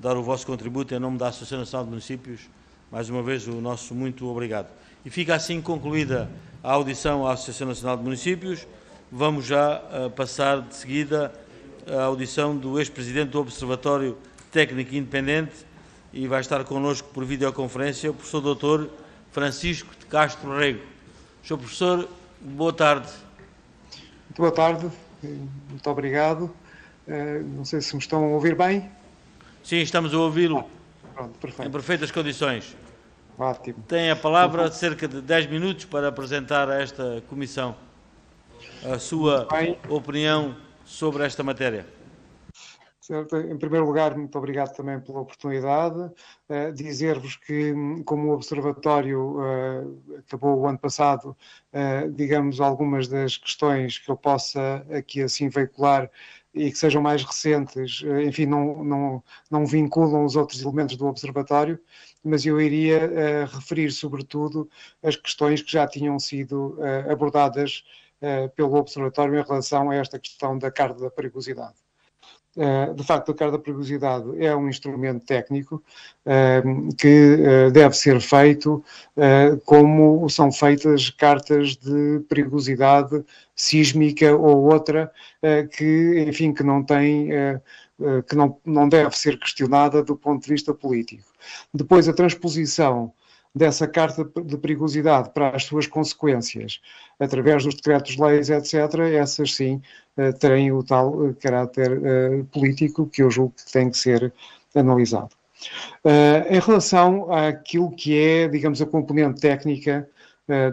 dar o vosso contributo em nome da Associação Nacional de Municípios. Mais uma vez, o nosso muito obrigado. E fica assim concluída a audição à Associação Nacional de Municípios. Vamos já passar de seguida à audição do ex-presidente do Observatório Técnico Independente e vai estar connosco por videoconferência o professor Dr. Francisco de Castro Rego. Sr. Professor, boa tarde. Muito boa tarde, muito obrigado. Não sei se me estão a ouvir bem. Sim, estamos a ouvi-lo. Pronto, perfeito. Em perfeitas condições. Ótimo. Tem a palavra de cerca de 10 minutos para apresentar a esta comissão a sua opinião sobre esta matéria. Certo. Em primeiro lugar, muito obrigado também pela oportunidade. Dizer-vos que, como o Observatório acabou o ano passado, digamos, algumas das questões que eu possa aqui assim veicular e que sejam mais recentes, enfim, não vinculam os outros elementos do Observatório, mas eu iria referir sobretudo as questões que já tinham sido abordadas pelo Observatório em relação a esta questão da carta da perigosidade. De facto, a carta da perigosidade é um instrumento técnico que deve ser feito como são feitas cartas de perigosidade sísmica ou outra que, enfim, que não tem, que não deve ser questionada do ponto de vista político. Depois, a transposição dessa carta de perigosidade para as suas consequências, através dos decretos-leis, etc., essas sim têm o tal caráter político que eu julgo que tem que ser analisado. Em relação àquilo que é, digamos, a componente técnica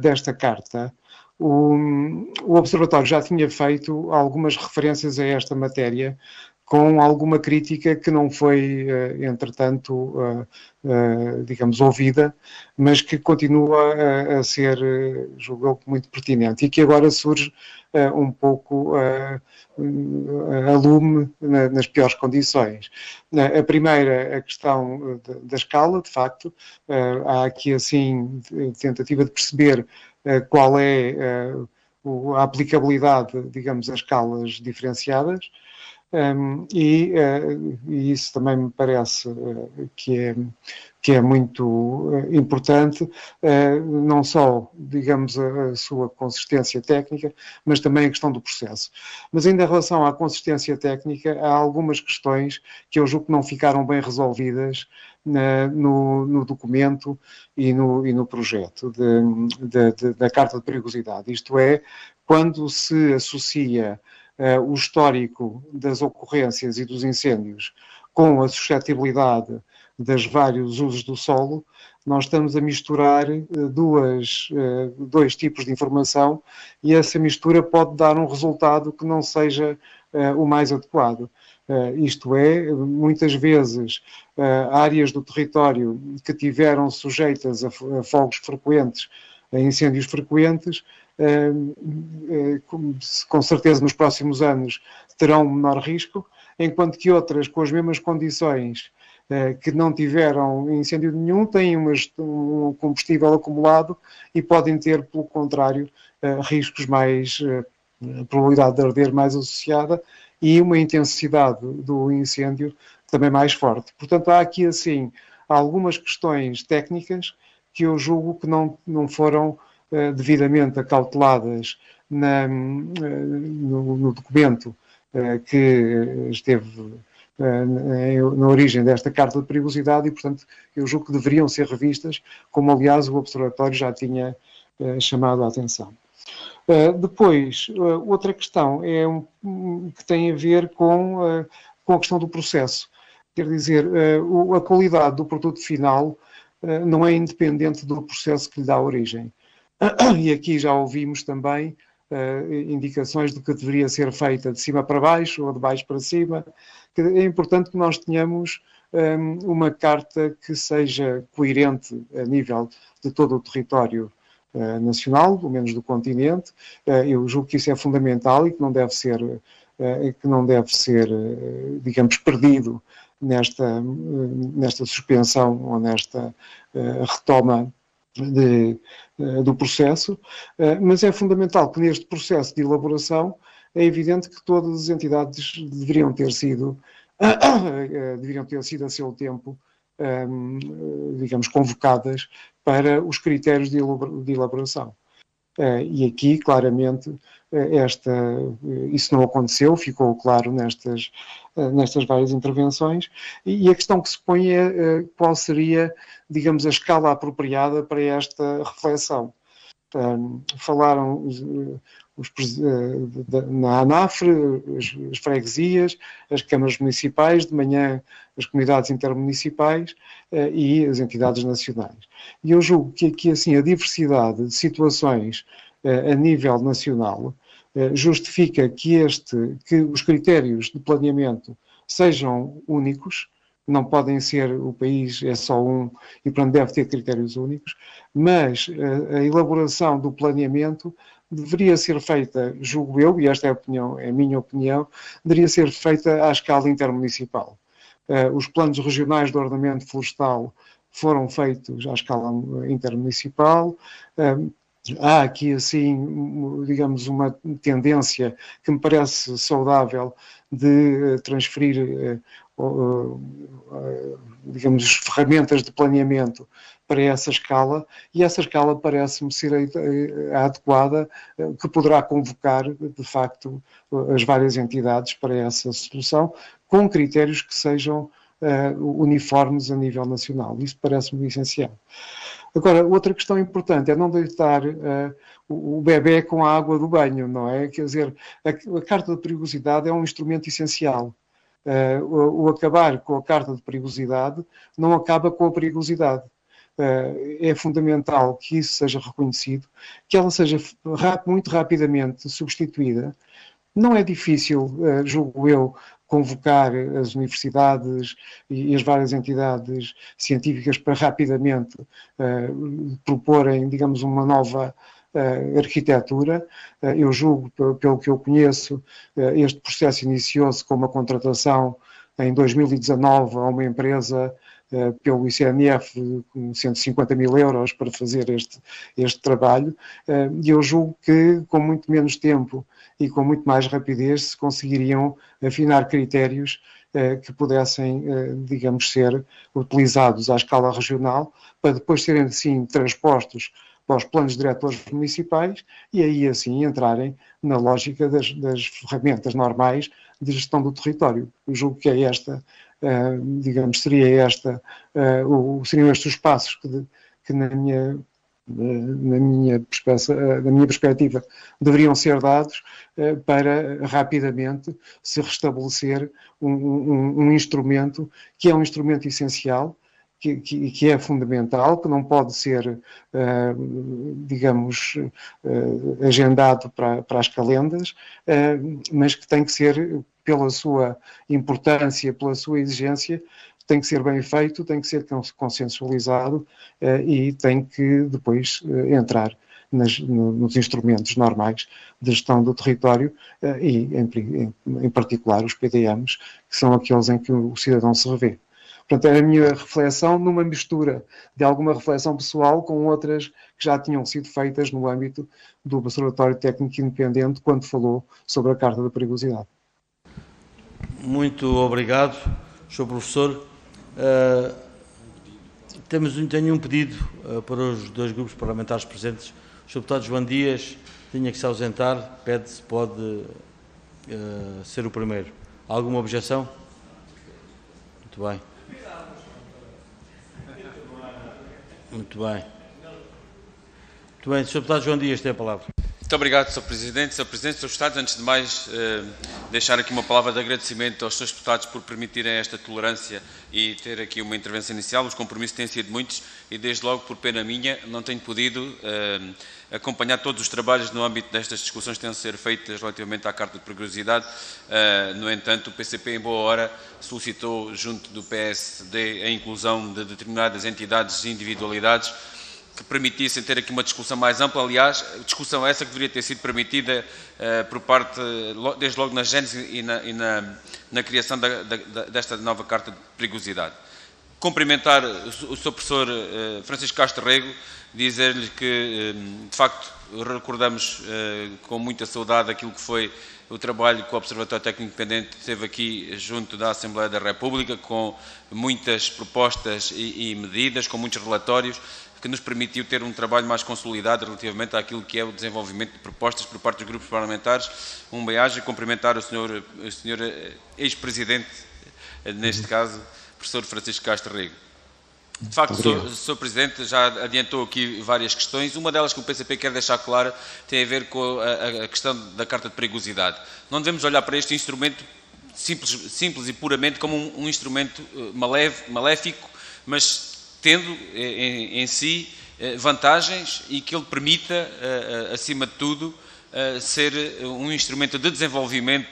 desta carta, o Observatório já tinha feito algumas referências a esta matéria, com alguma crítica que não foi, entretanto, digamos, ouvida, mas que continua a ser, julgo eu, muito pertinente e que agora surge um pouco a lume nas piores condições. A primeira, a questão da escala, de facto, há aqui, assim, tentativa de perceber qual é a aplicabilidade, digamos, a escalas diferenciadas. E isso também me parece que é muito importante, não só, digamos, a sua consistência técnica, mas também a questão do processo. Mas ainda em relação à consistência técnica, há algumas questões que eu julgo que não ficaram bem resolvidas no documento e no projeto da Carta de Perigosidade. Isto é, quando se associa o histórico das ocorrências e dos incêndios com a suscetibilidade dos vários usos do solo, nós estamos a misturar dois tipos de informação e essa mistura pode dar um resultado que não seja o mais adequado. Isto é, muitas vezes, áreas do território que tiveram sujeitas a fogos frequentes, a incêndios frequentes, com certeza nos próximos anos terão menor risco, enquanto que outras com as mesmas condições que não tiveram incêndio nenhum têm um combustível acumulado e podem ter, pelo contrário, riscos mais, probabilidade de arder mais associada e uma intensidade do incêndio também mais forte. Portanto, há aqui assim algumas questões técnicas que eu julgo que não foram devidamente acauteladas no documento que esteve na origem desta carta de perigosidade e, portanto, eu julgo que deveriam ser revistas, como, aliás, o Observatório já tinha chamado a atenção. Depois, outra questão que tem a ver com a questão do processo. Quer dizer, a qualidade do produto final não é independente do processo que lhe dá origem. E aqui já ouvimos também indicações de que deveria ser feita de cima para baixo ou de baixo para cima. É importante que nós tenhamos uma carta que seja coerente a nível de todo o território nacional, pelo menos do continente. Eu julgo que isso é fundamental e que não deve ser, digamos, perdido nesta suspensão ou nesta retoma do processo, mas é fundamental que neste processo de elaboração é evidente que todas as entidades deveriam ter sido deveriam ter sido a seu tempo, digamos, convocadas para os critérios de elaboração. E aqui, claramente, isso não aconteceu, ficou claro nestas várias intervenções, e a questão que se põe é qual seria, digamos, a escala apropriada para esta reflexão. Falaram na ANAFRE, as freguesias, as câmaras municipais, de manhã as comunidades intermunicipais e as entidades nacionais. E eu julgo que aqui, assim, a diversidade de situações a nível nacional justifica que os critérios de planeamento sejam únicos. Não podem ser, o país é só um e, portanto, deve ter critérios únicos, mas a elaboração do planeamento deveria ser feita, julgo eu, e esta é a minha opinião, deveria ser feita à escala intermunicipal. Os planos regionais de ordenamento florestal foram feitos à escala intermunicipal. Há aqui, assim, digamos, uma tendência que me parece saudável de transferir, digamos, ferramentas de planeamento para essa escala, e essa escala parece-me ser a adequada, que poderá convocar, de facto, as várias entidades para essa solução, com critérios que sejam uniformes a nível nacional. Isso parece-me essencial. Agora, outra questão importante é não deitar o bebé com a água do banho, não é? Quer dizer, a carta de perigosidade é um instrumento essencial. O acabar com a carta de perigosidade não acaba com a perigosidade. É fundamental que isso seja reconhecido, que ela seja muito rapidamente substituída. Não é difícil, julgo eu, convocar as universidades e as várias entidades científicas para rapidamente proporem, digamos, uma nova arquitetura. Eu julgo, pelo que eu conheço, este processo iniciou-se com uma contratação em 2019 a uma empresa pelo ICNF com 150 mil euros para fazer este trabalho, e eu julgo que com muito menos tempo e com muito mais rapidez se conseguiriam afinar critérios que pudessem, digamos, ser utilizados à escala regional para depois serem, assim, transpostos para os planos diretores municipais e aí, assim, entrarem na lógica das ferramentas normais de gestão do território. Eu julgo que é esta, digamos, seriam estes os passos que na minha perspectiva deveriam ser dados para rapidamente se restabelecer um instrumento que é um instrumento essencial, que é fundamental, que não pode ser, digamos, agendado para as calendas, mas que tem que ser, pela sua importância, pela sua exigência, tem que ser bem feito, tem que ser consensualizado e tem que depois entrar nos instrumentos normais de gestão do território e, em particular, os PDMs, que são aqueles em que o cidadão se revê. Portanto, é a minha reflexão numa mistura de alguma reflexão pessoal com outras que já tinham sido feitas no âmbito do Observatório Técnico Independente quando falou sobre a Carta da Perigosidade. Muito obrigado, Sr. Professor. Tenho um pedido para os dois grupos parlamentares presentes. O Sr. Deputado João Dias tinha que se ausentar, pede se pode ser o primeiro. Alguma objeção? Muito bem. Muito bem. Muito bem. Sr. Deputado João Dias tem a palavra. Muito obrigado, Sr. Presidente. Sr. Presidente, Sr. Deputados, antes de mais, deixar aqui uma palavra de agradecimento aos Srs. Deputados por permitirem esta tolerância e ter aqui uma intervenção inicial. Os compromissos têm sido muitos e, desde logo, por pena minha, não tenho podido acompanhar todos os trabalhos no âmbito destas discussões que têm de ser feitas relativamente à Carta de Perigosidade. No entanto, o PCP, em boa hora, solicitou, junto do PSD, a inclusão de determinadas entidades e individualidades que permitissem ter aqui uma discussão mais ampla. Aliás, discussão essa que deveria ter sido permitida por parte, desde logo na gênese e na criação desta nova Carta de Perigosidade. Cumprimentar o Sr. Professor Francisco Castro Rego, dizer-lhe que, de facto, recordamos com muita saudade aquilo que foi o trabalho que o Observatório Técnico Independente teve aqui junto da Assembleia da República, com muitas propostas e medidas, com muitos relatórios, que nos permitiu ter um trabalho mais consolidado relativamente àquilo que é o desenvolvimento de propostas por parte dos grupos parlamentares. Um bem-aja, cumprimentar o senhor ex-presidente, neste caso, professor Francisco Castro Rego. De facto, o Sr. Presidente já adiantou aqui várias questões. Uma delas que o PCP quer deixar clara tem a ver com a questão da carta de perigosidade. Não devemos olhar para este instrumento simples e puramente como um instrumento maléfico, mas tendo em si vantagens e que ele permita, acima de tudo, ser um instrumento de desenvolvimento,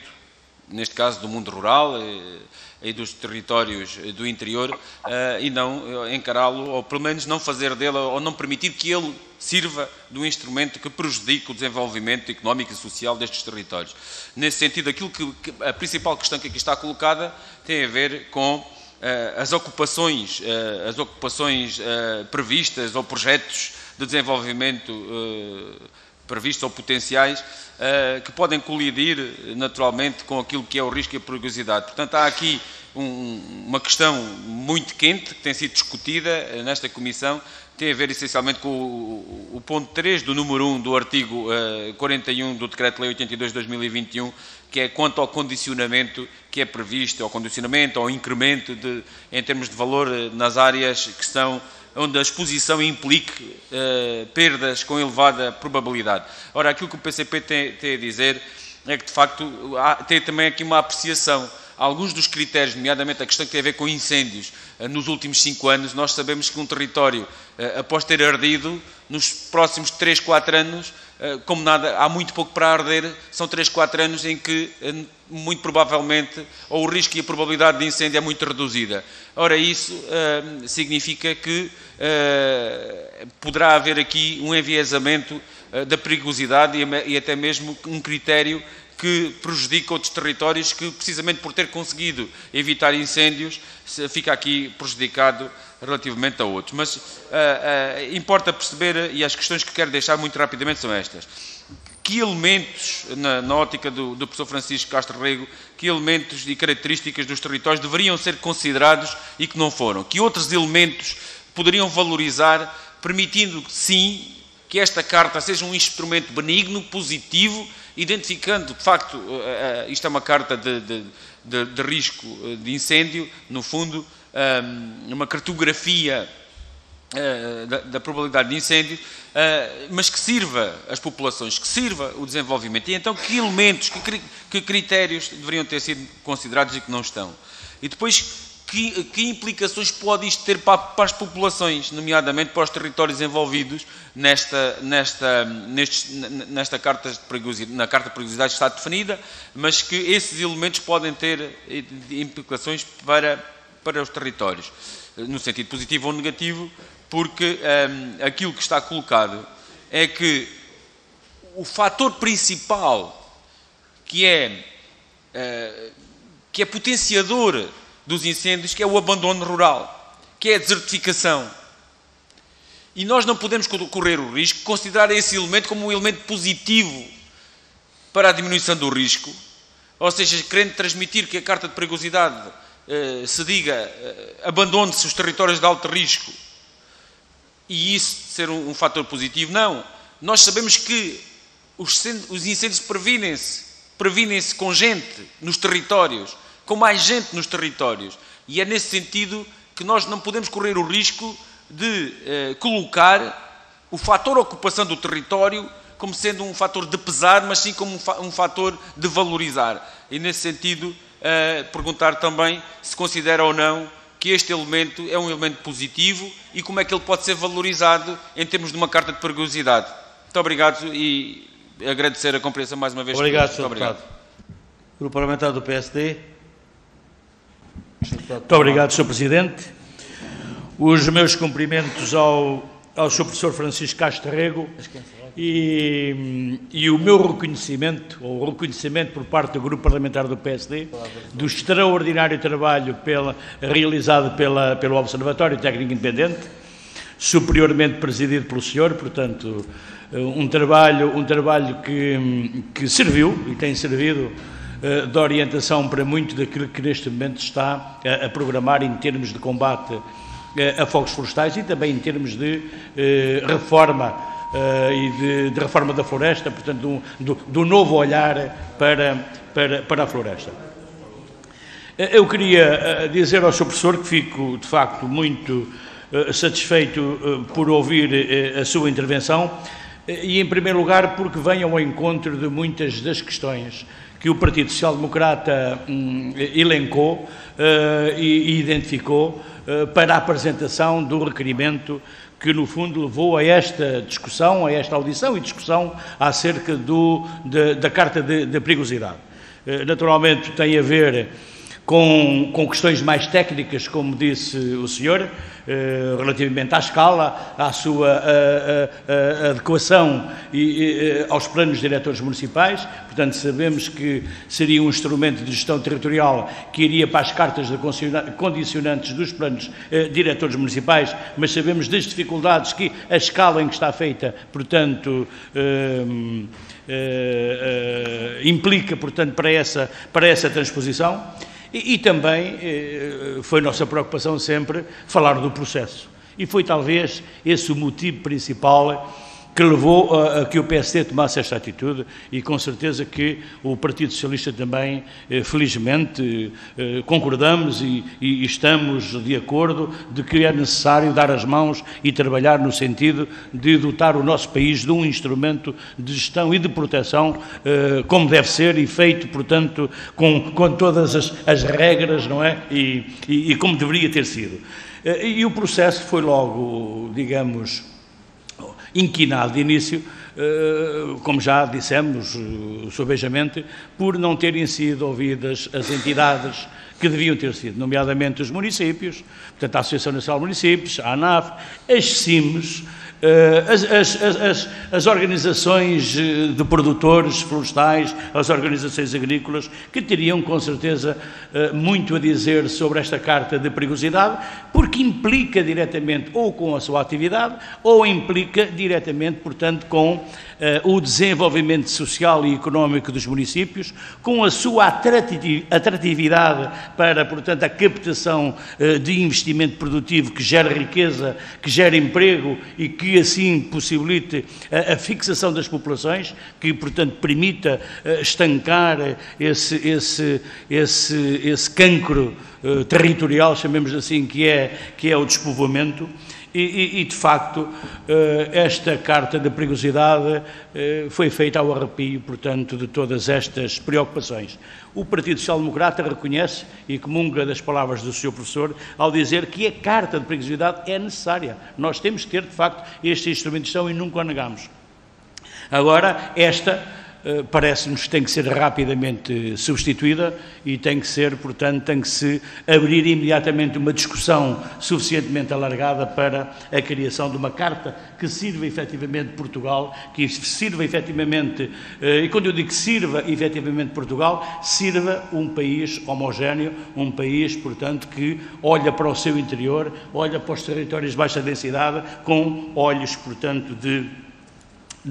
neste caso do mundo rural e dos territórios do interior, e não encará-lo, ou pelo menos não fazer dele, ou não permitir que ele sirva de um instrumento que prejudique o desenvolvimento económico e social destes territórios. Nesse sentido, a principal questão que aqui está colocada tem a ver com as ocupações previstas ou projetos de desenvolvimento previstos ou potenciais que podem colidir naturalmente com aquilo que é o risco e a perigosidade. Portanto, há aqui uma questão muito quente que tem sido discutida nesta Comissão, tem a ver essencialmente com o ponto 3 do número 1 do artigo 41 do Decreto-Lei 82 de 2021, que é quanto ao condicionamento que é previsto, ao condicionamento, ao incremento em termos de valor nas áreas que estão onde a exposição implique perdas com elevada probabilidade. Ora, aquilo que o PCP tem a dizer é que, de facto, tem também aqui uma apreciação. Alguns dos critérios, nomeadamente a questão que tem a ver com incêndios, nos últimos 5 anos, nós sabemos que um território, após ter ardido, nos próximos 3, 4 anos, como nada, há muito pouco para arder, são 3, 4 anos em que, muito provavelmente, ou o risco e a probabilidade de incêndio é muito reduzida. Ora, isso significa que poderá haver aqui um enviesamento da perigosidade e até mesmo um critério que prejudica outros territórios que, precisamente por ter conseguido evitar incêndios, fica aqui prejudicado relativamente a outros. Mas importa perceber, e as questões que quero deixar muito rapidamente são estas: que elementos, na ótica do professor Francisco Castro Rego, que elementos e características dos territórios deveriam ser considerados e que não foram? Que outros elementos poderiam valorizar, permitindo, sim, que esta carta seja um instrumento benigno, positivo, identificando, de facto, isto é uma carta de risco de incêndio, no fundo, uma cartografia da probabilidade de incêndio, mas que sirva as populações, que sirva o desenvolvimento. E então, que elementos, que critérios deveriam ter sido considerados e que não estão? E depois, que implicações pode isto ter para as populações, nomeadamente para os territórios envolvidos nesta carta de perigosidade, na carta de perigosidade está definida, mas que esses elementos podem ter implicações para os territórios, no sentido positivo ou negativo, porque aquilo que está colocado é que o fator principal que é potenciador dos incêndios, que é o abandono rural, que é a desertificação. E nós não podemos correr o risco de considerar esse elemento como um elemento positivo para a diminuição do risco, ou seja, querendo transmitir que a carta de perigosidade se diga abandone-se os territórios de alto risco e isso ser um fator positivo. Não. Nós sabemos que os incêndios previnem-se com gente nos territórios, com mais gente nos territórios. E é nesse sentido que nós não podemos correr o risco de colocar o fator ocupação do território como sendo um fator de pesar, mas sim como um fator de valorizar. E nesse sentido, perguntar também se considera ou não que este elemento é um elemento positivo e como é que ele pode ser valorizado em termos de uma carta de perigosidade. Muito obrigado e agradecer a compreensão mais uma vez. Obrigado, Sr. Deputado. Grupo Parlamentar do PSD. Muito obrigado, Sr. Presidente. Os meus cumprimentos ao Sr. Professor Francisco Castro Rego e o meu reconhecimento, ou o reconhecimento por parte do Grupo Parlamentar do PSD, do extraordinário trabalho realizado pelo Observatório Técnico Independente, superiormente presidido pelo senhor, portanto, um trabalho que serviu e tem servido de orientação para muito daquilo que neste momento está a programar em termos de combate a fogos florestais e também em termos de reforma e de reforma da floresta, portanto, do novo olhar para a floresta. Eu queria dizer ao Sr. Professor que fico, de facto, muito satisfeito por ouvir a sua intervenção e, em primeiro lugar, porque vem ao encontro de muitas das questões que o Partido Social Democrata elencou e identificou para a apresentação do requerimento que, no fundo, levou a esta discussão, a esta audição e discussão acerca da Carta de Perigosidade. Naturalmente, tem a ver com questões mais técnicas, como disse o senhor, relativamente à escala, à sua adequação aos planos diretores municipais. Portanto, sabemos que seria um instrumento de gestão territorial que iria para as cartas de condicionantes dos planos diretores municipais, mas sabemos das dificuldades que a escala em que está feita, portanto, implica, portanto, para essa transposição. E também foi nossa preocupação sempre falar do processo. E foi talvez esse o motivo principal que levou a que o PSD tomasse esta atitude e com certeza que o Partido Socialista também, felizmente, concordamos e estamos de acordo de que é necessário dar as mãos e trabalhar no sentido de dotar o nosso país de um instrumento de gestão e de proteção como deve ser e feito, portanto, com todas as regras, não é? E como deveria ter sido. E o processo foi logo, digamos, inquinado de início, como já dissemos sobejamente, por não terem sido ouvidas as entidades que deviam ter sido, nomeadamente os municípios, portanto a Associação Nacional de Municípios, a ANAF, as CIMES, as organizações de produtores florestais, as organizações agrícolas, que teriam com certeza muito a dizer sobre esta Carta de Perigosidade, porque implica diretamente ou com a sua atividade, ou implica diretamente, portanto, com o desenvolvimento social e económico dos municípios, com a sua atratividade para, portanto, a captação de investimento produtivo que gera riqueza, que gera emprego e que assim possibilite a fixação das populações, que, portanto, permita estancar esse cancro territorial, chamemos assim, que é o despovoamento. E, de facto, esta Carta da Perigosidade foi feita ao arrepio, portanto, de todas estas preocupações. O Partido Social Democrata reconhece e comunga das palavras do Sr. Professor ao dizer que a Carta de Perigosidade é necessária. Nós temos que ter, de facto, este instrumento de gestão e nunca o negamos. Agora, esta parece-nos que tem que ser rapidamente substituída e tem que ser, portanto, tem que se abrir imediatamente uma discussão suficientemente alargada para a criação de uma carta que sirva efetivamente Portugal, que sirva efetivamente, e quando eu digo que sirva efetivamente Portugal, sirva um país homogéneo, um país, portanto, que olha para o seu interior, olha para os territórios de baixa densidade com olhos, portanto, de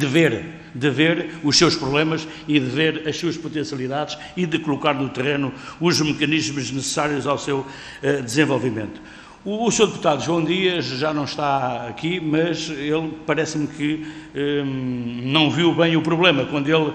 ver os seus problemas e de ver as suas potencialidades e de colocar no terreno os mecanismos necessários ao seu desenvolvimento. O Sr. Deputado João Dias já não está aqui, mas ele parece-me que não viu bem o problema, quando ele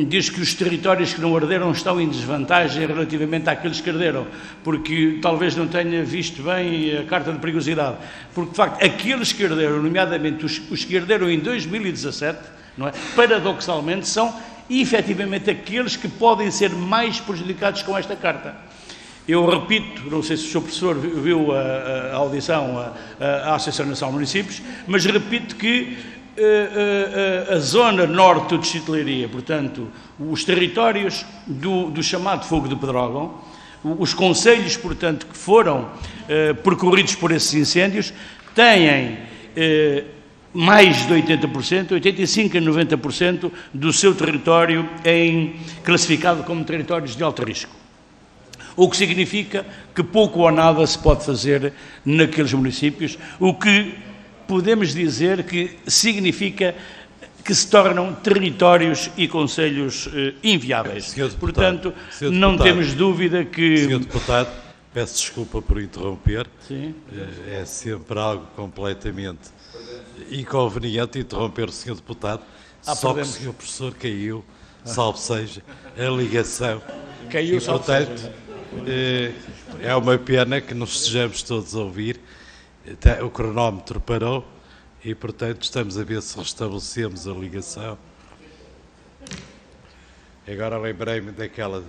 diz que os territórios que não arderam estão em desvantagem relativamente àqueles que arderam, porque talvez não tenha visto bem a Carta de Perigosidade, porque, de facto, aqueles que arderam, nomeadamente os que arderam em 2017, não é? Paradoxalmente, são efetivamente aqueles que podem ser mais prejudicados com esta Carta. Eu repito, não sei se o Sr. Professor viu a audição à Associação Nacional de Municípios, mas repito que a zona norte do Distrito de Leiria, portanto, os territórios do chamado Fogo de Pedrógão, os concelhos, portanto, que foram percorridos por esses incêndios, têm mais de 80%, 85% a 90% do seu território classificado como territórios de alto risco. O que significa que pouco ou nada se pode fazer naqueles municípios, o que podemos dizer que significa que se tornam territórios e concelhos inviáveis. Portanto, não temos dúvida que... Senhor Deputado, peço desculpa por interromper. Sim. É sempre algo completamente inconveniente interromper o Senhor Deputado, só que o Senhor Professor caiu, salve seja, a ligação. Caiu, e, portanto, é uma pena que nos estejamos todos a ouvir. O cronómetro parou e, portanto, estamos a ver se restabelecemos a ligação. Agora lembrei-me daquela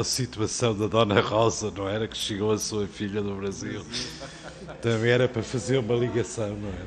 situação da Dona Rosa, não era? Que chegou a sua filha do Brasil. Também era para fazer uma ligação, não é?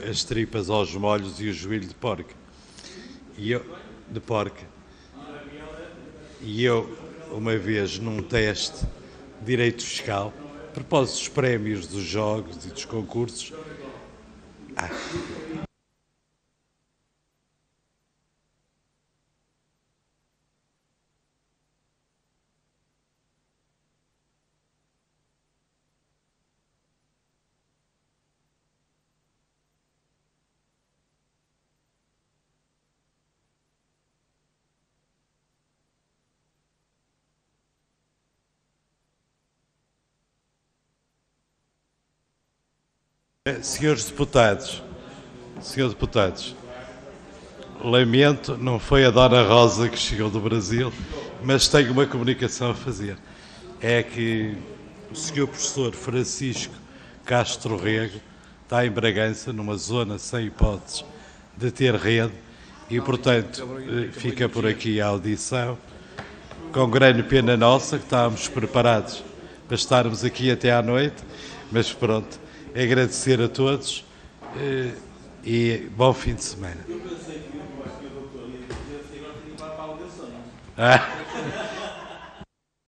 As tripas aos molhos e o joelho de porco. E eu, uma vez, num teste de direito fiscal, a propósito dos prémios dos jogos e dos concursos, Senhores deputados, lamento, não foi a Dona Rosa que chegou do Brasil, mas tenho uma comunicação a fazer. É que o Sr. Professor Francisco Castro Rego está em Bragança, numa zona sem hipóteses de ter rede, e, portanto, fica por aqui a audição. Com grande pena nossa, que estávamos preparados para estarmos aqui até à noite, mas pronto, agradecer a todos e bom fim de semana.